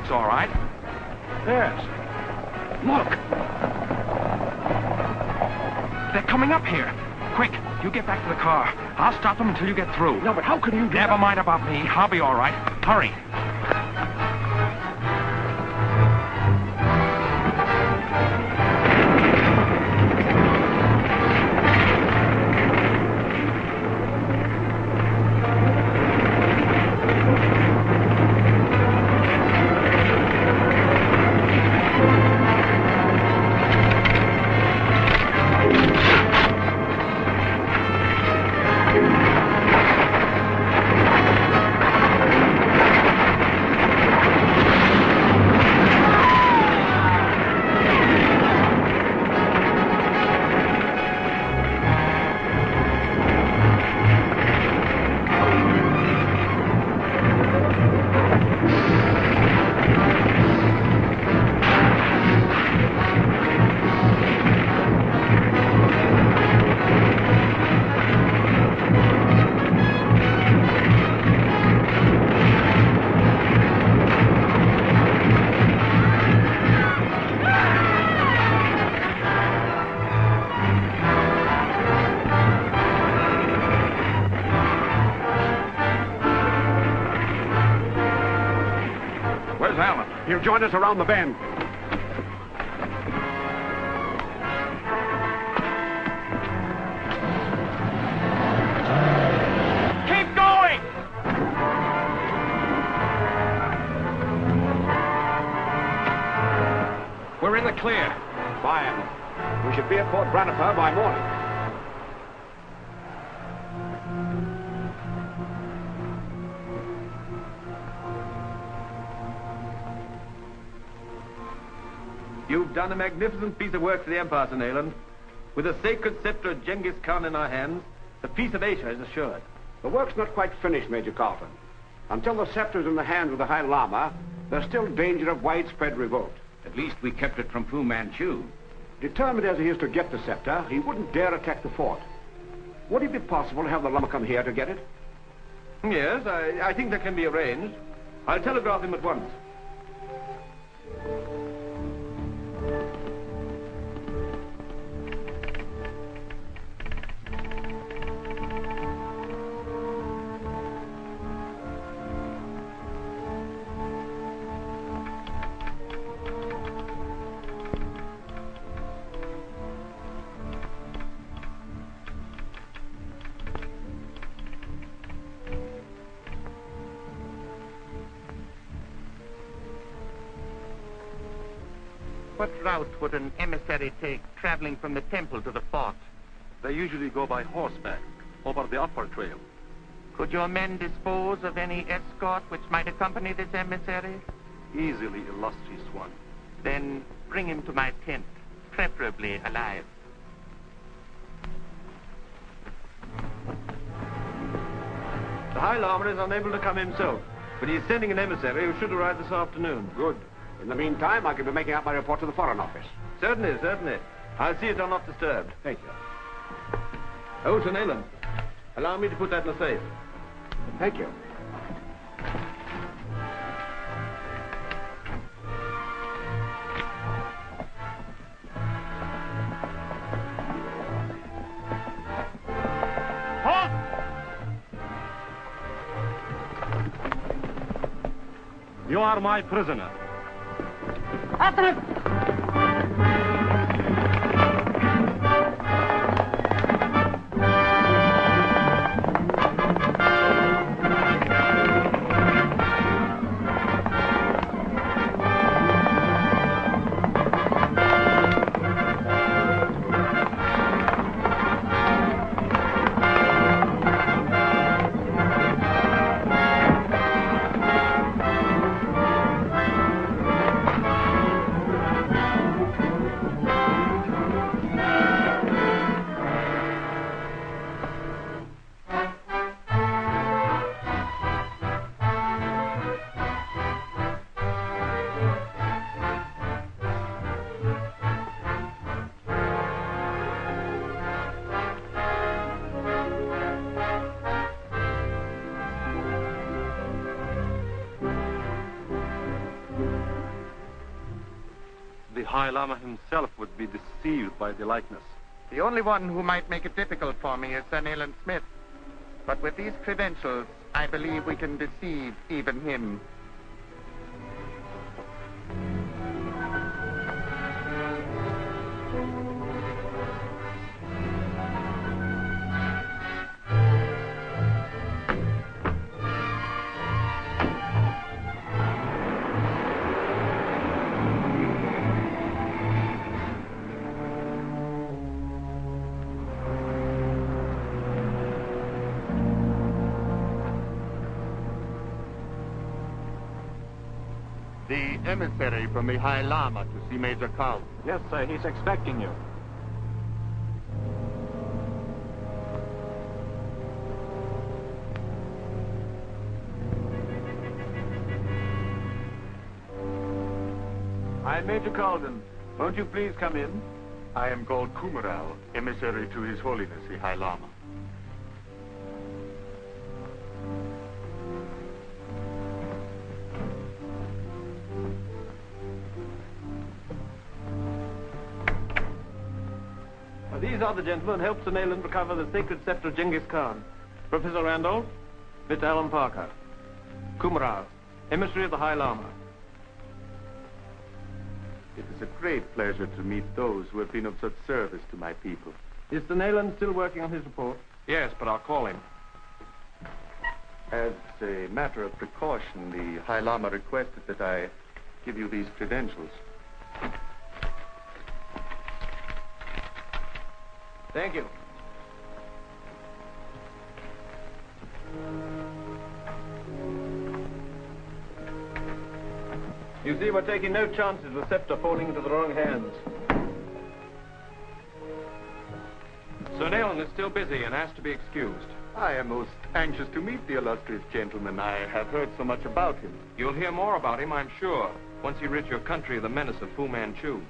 Looks all right. Yes. Look. They're coming up here. Quick, you get back to the car. I'll stop them until you get through. No, but how can you do Never mind about me. I'll be all right. Hurry. He'll join us around the bend. Keep going! We're in the clear. Fine. We should be at Fort Branifer by morning. You've done a magnificent piece of work for the Empire, Sir Nayland. With the sacred scepter of Gengis Khan in our hands, the peace of Asia is assured. The work's not quite finished, Major Carlton. Until the scepter's in the hands of the High Lama, there's still danger of widespread revolt. At least we kept it from Fu Manchu. Determined as he is to get the scepter, he wouldn't dare attack the fort. Would it be possible to have the Lama come here to get it? Yes, I think that can be arranged. I'll telegraph him at once. What route would an emissary take traveling from the temple to the fort? They usually go by horseback, over the upper trail. Could your men dispose of any escort which might accompany this emissary? Easily, illustrious one. Then bring him to my tent, preferably alive. The High Lama is unable to come himself, but he's sending an emissary who should arrive this afternoon. Good. In the meantime, I can be making out my report to the Foreign Office. Certainly, certainly. I'll see it are not disturbed. Thank you. Oh, Sir Nayland, allow me to put that in the safe. Thank you. You are my prisoner. After it! High Lama himself would be deceived by the likeness. The only one who might make it difficult for me is Sir Nayland Smith. But with these credentials, I believe we can deceive even him. The emissary from the High Lama to see Major Khan. Yes, sir, he's expecting you. I'm Major Calden. Won't you please come in? I am called Kumaral, emissary to His Holiness the High Lama. These are the gentlemen who helped Sir Nayland recover the sacred scepter of Gengis Khan. Professor Randolph, Mr. Alan Parker. Kumaral, emissary of the High Lama. It is a great pleasure to meet those who have been of such service to my people. Is Sir Nayland still working on his report? Yes, but I'll call him. As a matter of precaution, the High Lama requested that I give you these credentials. Thank you. You see, we're taking no chances with scepter falling into the wrong hands. Sir Nayland is still busy and asked to be excused. I am most anxious to meet the illustrious gentleman. I have heard so much about him. You'll hear more about him, I'm sure, once he rids your country of the menace of Fu Manchu.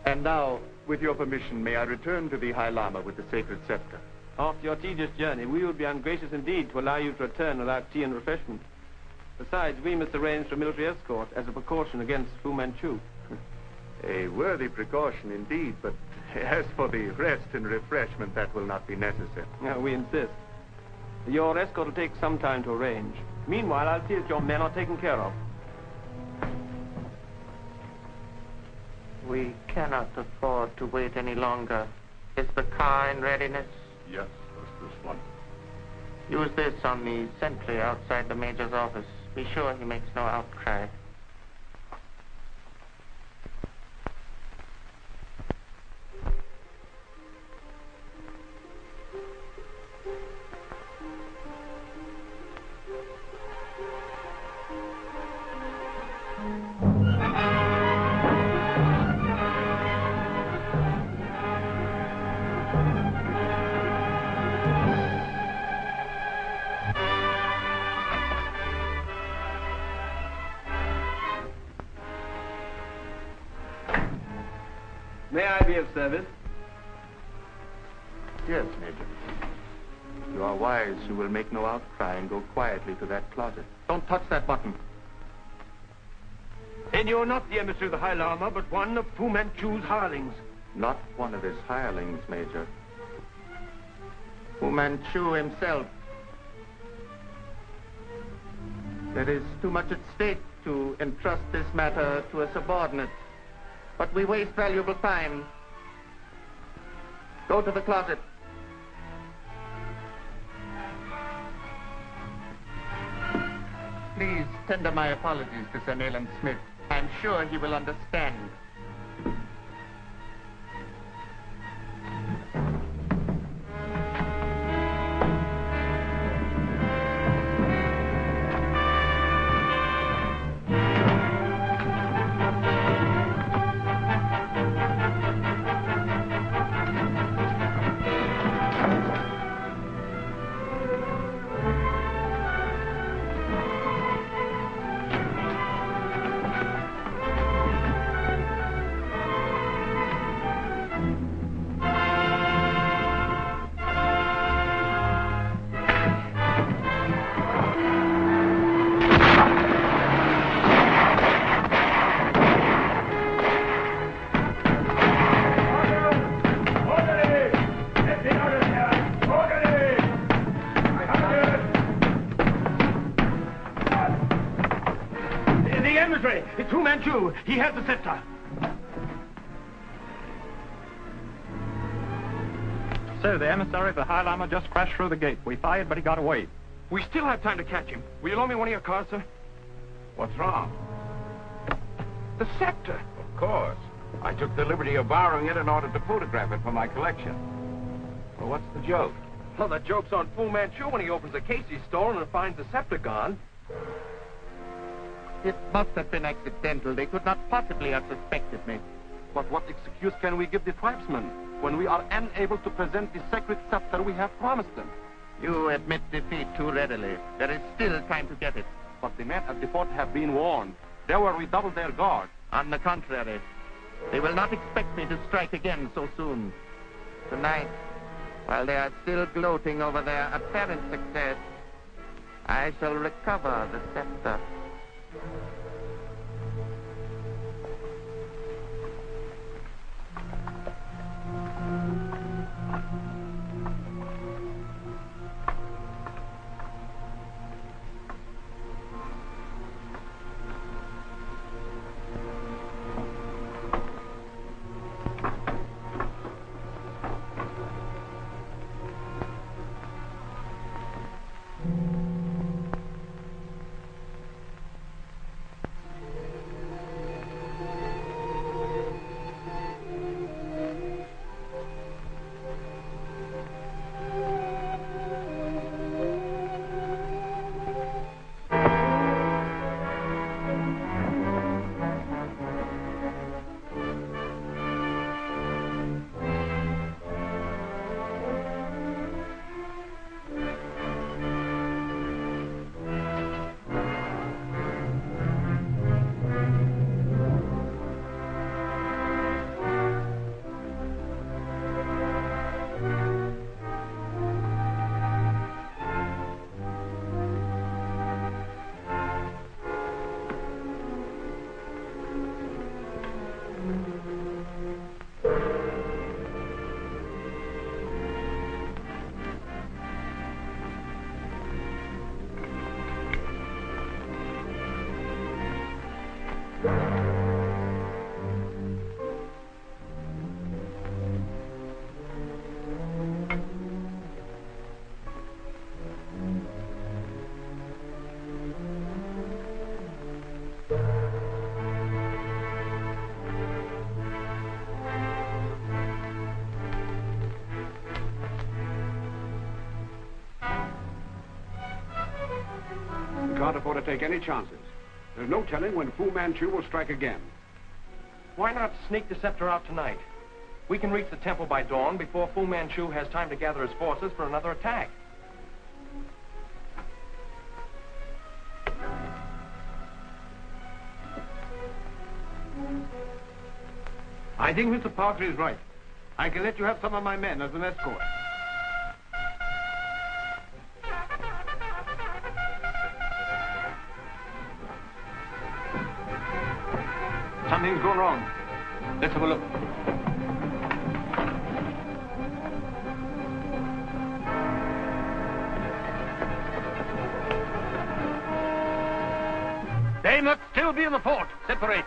And now, with your permission, may I return to the High Lama with the sacred scepter? After your tedious journey, we would be ungracious indeed to allow you to return without tea and refreshment. Besides, we must arrange for military escort as a precaution against Fu Manchu. A worthy precaution indeed, but as for the rest and refreshment, that will not be necessary. No, we insist. Your escort will take some time to arrange. Meanwhile, I'll see that your men are taken care of. We cannot afford to wait any longer. Is the car in readiness? Yes, that's this one. Use this on the sentry outside the Major's office. Be sure he makes no outcry. May I be of service? Yes, Major. You are wise. You will make no outcry and go quietly to that closet. Don't touch that button. Then you're not the emissary of the High Lama, but one of Fu Manchu's hirelings. Not one of his hirelings, Major. Fu Manchu himself. There is too much at stake to entrust this matter to a subordinate. But we waste valuable time. Go to the closet. Please tender my apologies to Sir Nayland Smith. I'm sure he will understand. Manchu, he has the scepter. So the emissary of the High Lama just crashed through the gate. We fired, but he got away. We still have time to catch him. Will you loan me one of your cars, sir? What's wrong? The scepter. Of course. I took the liberty of borrowing it in order to photograph it for my collection. Well, what's the joke? Well, the joke's on Fu Manchu when he opens the case he's stolen and finds the scepter gone. It must have been accidental. They could not possibly have suspected me. But what excuse can we give the tribesmen when we are unable to present the sacred scepter we have promised them? You admit defeat too readily. There is still time to get it. But the men at the fort have been warned. They will redouble their guard. On the contrary, they will not expect me to strike again so soon. Tonight, while they are still gloating over their apparent success, I shall recover the scepter. Can't afford to take any chances. There's no telling when Fu Manchu will strike again. Why not sneak the scepter out tonight? We can reach the temple by dawn before Fu Manchu has time to gather his forces for another attack. I think Mr. Parker is right. I can let you have some of my men as an escort. Something's gone wrong. Let's have a look. They must still be in the fort. Separate.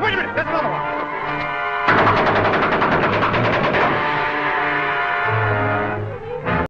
Wait a minute, there's another one.